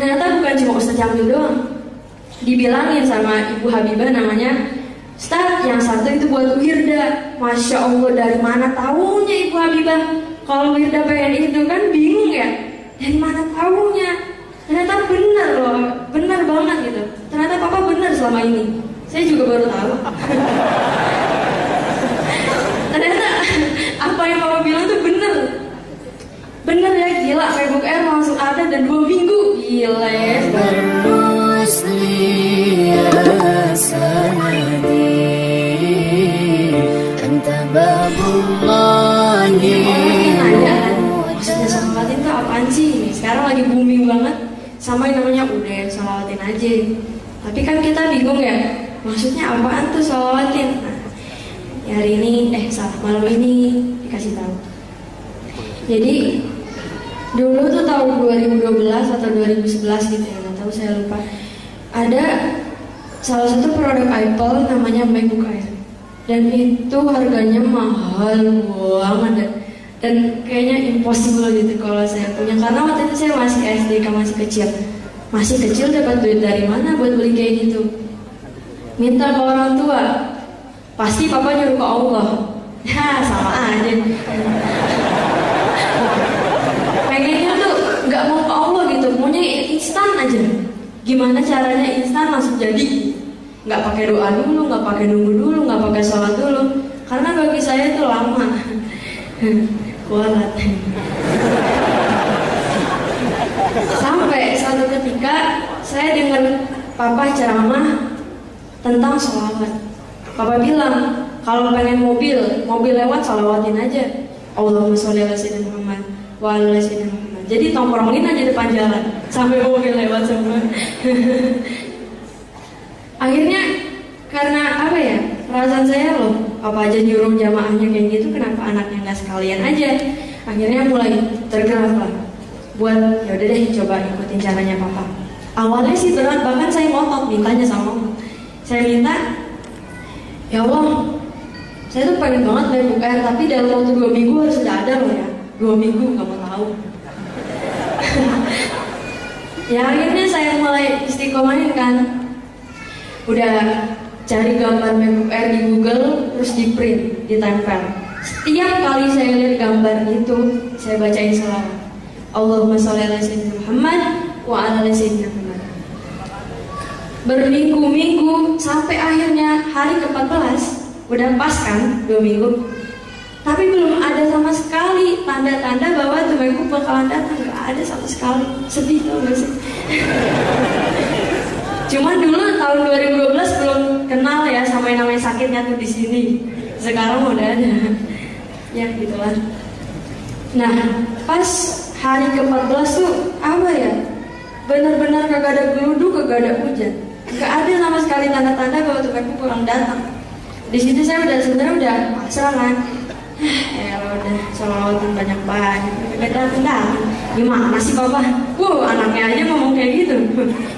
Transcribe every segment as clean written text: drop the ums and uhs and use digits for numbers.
Ternyata bukan cuma Ustadz Jamil doang. Dibilangin sama Ibu Habibah namanya, Ustadz yang satu itu buat Wirda. Masya Allah, dari mana tahunya Ibu Habibah kalau Wirda pengen itu, kan bingung ya, dari mana tahunya. Ternyata benar loh, benar banget gitu. Ternyata papa benar selama ini. Saya juga baru tahu. Ternyata apa yang papa bilang tuh benar. Bener ya, gila, Facebook Air langsung ada dan 2 minggu. Gila ya. Maksudnya salawatin tuh apaan sih? Sekarang lagi booming banget sama yang namanya udah salawatin aja. Tapi kan kita bingung ya, maksudnya apaan tuh salawatin? Nah, hari ini, malam ini dikasih tahu. Jadi dulu tuh tahun 2012 atau 2011 gitu ya, nggak tahu, saya lupa. Ada salah satu produk Apple namanya MacBook Air, dan itu harganya mahal banget dan kayaknya impossible gitu kalau saya punya, karena waktu itu saya masih SD, kan masih kecil dapat duit dari mana buat beli kayak gitu? Minta ke orang tua, pasti papa nyuruh ke Allah. Ya sama aja. Pengennya tuh nggak mau ke Allah gitu, maunya instan aja. Gimana caranya instan langsung jadi? Nggak pakai doa dulu, nggak pakai nunggu dulu, nggak pakai sholat dulu. Karena bagi saya itu lama. Kualat. Sampai suatu ketika saya dengar papa ceramah tentang sholawat. Papa bilang kalau pengen mobil lewat sholawatin aja. Allahumma sholli ala sayyidina Muhammad wa ala sayyidina Muhammad. Jadi tongkrongin aja depan jalan sampai mobil lewat semua. Akhirnya karena apa ya, perasaan saya loh, apa aja nyuruh jamaahnya kayak gitu, kenapa anaknya nggak sekalian aja? Akhirnya mulai tergerak lah buat ya udah deh coba ikutin caranya papa. Awalnya sih berat, bahkan saya ngotot mintanya sama Allah. Saya minta, ya Allah, saya tuh pengen banget MacBook Air, tapi dalam waktu 2 minggu harus sudah ada loh ya. 2 minggu gak mau tahu. Ya akhirnya saya mulai istiqomahin kan. Udah cari gambar MacBook Air di Google, terus di print, ditempel. Setiap kali saya lihat gambar itu, saya bacain selawat. Allahumma sholli ala sayyidina Muhammad wa ala sayyidina Muhammad. Berminggu-minggu sampai akhirnya hari ke-14, udah pas kan 2 minggu. Tapi belum ada sama sekali tanda-tanda bahwa tuh MacBook bakalan datang, nggak ada sama sekali. Sedih tau gak sih? Cuman dulu tahun 2012 belum kenal ya sama yang namanya sakitnya tuh di sini. Sekarang udah ada. Ya gitulah. Nah, pas hari ke-14 tuh apa ya? Benar-benar kagak ada geluduk, kagak ada hujan. Gak ada sama sekali tanda-tanda bahwa tuh MacBook bakalan datang. Di situ saya sebenarnya udah pasrah kan. Ya udah, sholawatin banyak-banyak, gak datang. Gimana sih papa? Anaknya aja ngomong kayak gitu.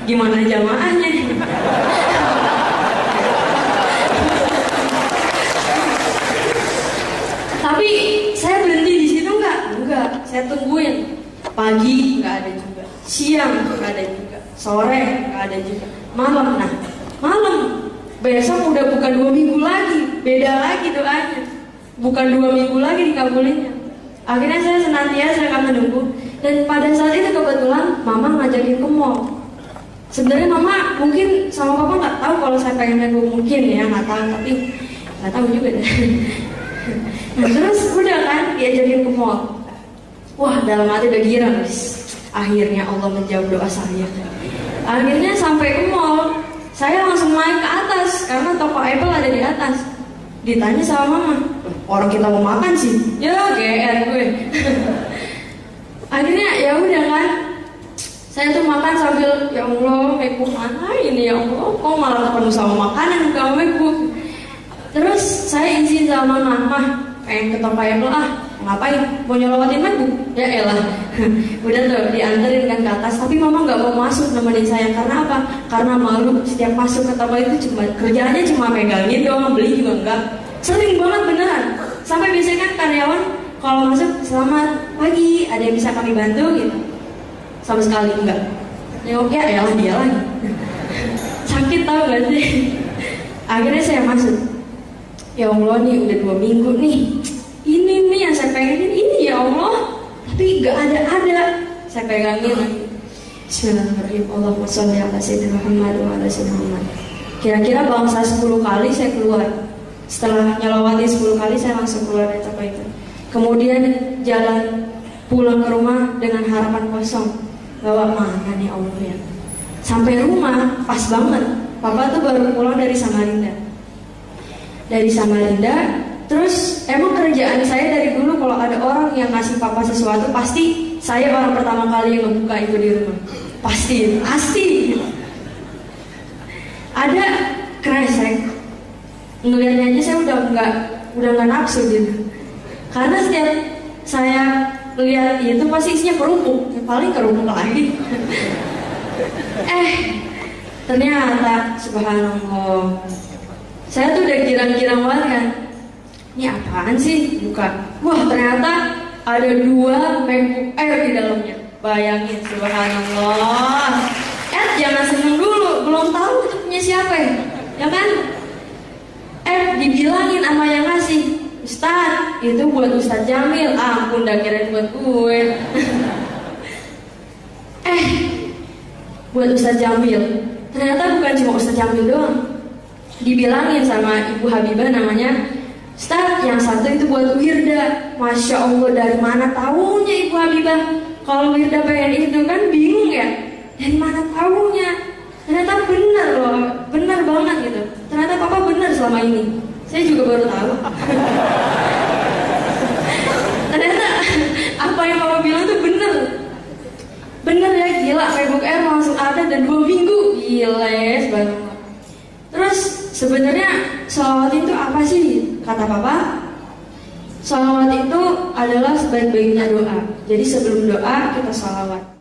Gimana jamaahnya? Tapi saya berhenti di situ enggak. Saya tungguin. Pagi nggak ada juga, siang nggak ada juga, sore nggak ada juga, malam. Nah, malam besok udah bukan 2 minggu lagi, beda lagi doanya. Bukan 2 minggu lagi dikabulinnya. Akhirnya saya senantiasa akan menunggu. Dan pada saat itu kebetulan mama ngajakin ke mall. Sebenarnya mama mungkin sama papa nggak tahu kalau saya pengen MacBook, mungkin ya nggak tahu, tapi nggak tahu juga deh. Nah, terus udah kan diajakin ke mall. Wah, dalam hati udah girang, akhirnya Allah menjawab doa saya. Akhirnya sampai ke mall, saya langsung naik ke atas karena toko Apple ada di atas. Ditanya sama mama, orang kita mau makan sih. Ya GR gue. Akhirnya ya udah kan, saya tuh makan sambil ya Allah, MacBook mana ini ya Allah, kok malah ketemu sama makanan bukan MacBook. Terus saya izin sama mama, pengen ke toko Apple ngapain? Mau nyolowatin MacBook? Ya elah. Udah tuh dianterin kan ke atas, tapi mama nggak mau masuk nemenin saya karena apa? Karena malu. Setiap masuk ke toko itu kerjaannya cuma megangin doang, beli juga enggak. Sering banget beneran. Sampai biasanya kan karyawan kalau masuk, selamat pagi, ada yang bisa kami bantu gitu? Sama sekali enggak. nengoknya ya dia lagi. Sakit tau gak sih? Akhirnya saya masuk. Ya Allah nih udah 2 minggu nih. Ini nih yang saya pengenin ini ya Allah. Tapi gak ada. Saya pegangin lagi. Bismillahirrahmanirrahim. Allahumma sholli ala sayyidina Muhammad wa ala sayyidina Muhammad. Kira-kira bangsa 10 kali saya keluar. Setelah nyelawati 10 kali saya langsung keluar dari toko itu. Kemudian jalan pulang ke rumah dengan harapan kosong. Bahwa mana nih Allah ya. Sampai rumah pas banget. Papa tuh baru pulang dari Samarinda. Terus emang kerjaan saya dari dulu kalau ada orang yang ngasih papa sesuatu pasti saya orang pertama kali yang ngebuka itu di rumah. Pasti. Ada kresek. Ngeliatnya aja saya udah nggak nafsu gitu. Karena setiap saya lihat itu pasti isinya kerupuk, paling kerupuk lagi. Ternyata subhanallah. Saya tuh udah girang-girang banget kan. Ini apaan sih? Buka. Wah, ternyata ada 2 MacBook Air di dalamnya. Bayangin, subhanallah. Jangan seneng dulu, belum tahu itu punya siapa ya kan? Dibilangin sama yang ngasih, Ustaz, itu buat Ustaz Jamil. Ampun, dah kirain buat gue. Buat Ustaz Jamil. Ternyata bukan cuma Ustaz Jamil doang. Dibilangin sama Ibu Habibah namanya, Ustaz, yang satu itu buat Wirda. Masya Allah, dari mana tahunya Ibu Habibah? Kalau Wirda pengen itu kan bingung ya. Dari mana tahunya? Ternyata benar loh, benar banget gitu. Ternyata papa benar selama ini. Saya juga baru tahu. Ternyata apa yang papa bilang tuh benar. Benar ya, gila. MacBook Air langsung ada dan 2 minggu. Gila ya, subhanallah. Terus sebenarnya sholawat itu apa sih? Kata papa, sholawat itu adalah sebaik-baiknya doa. Jadi sebelum doa kita sholawat.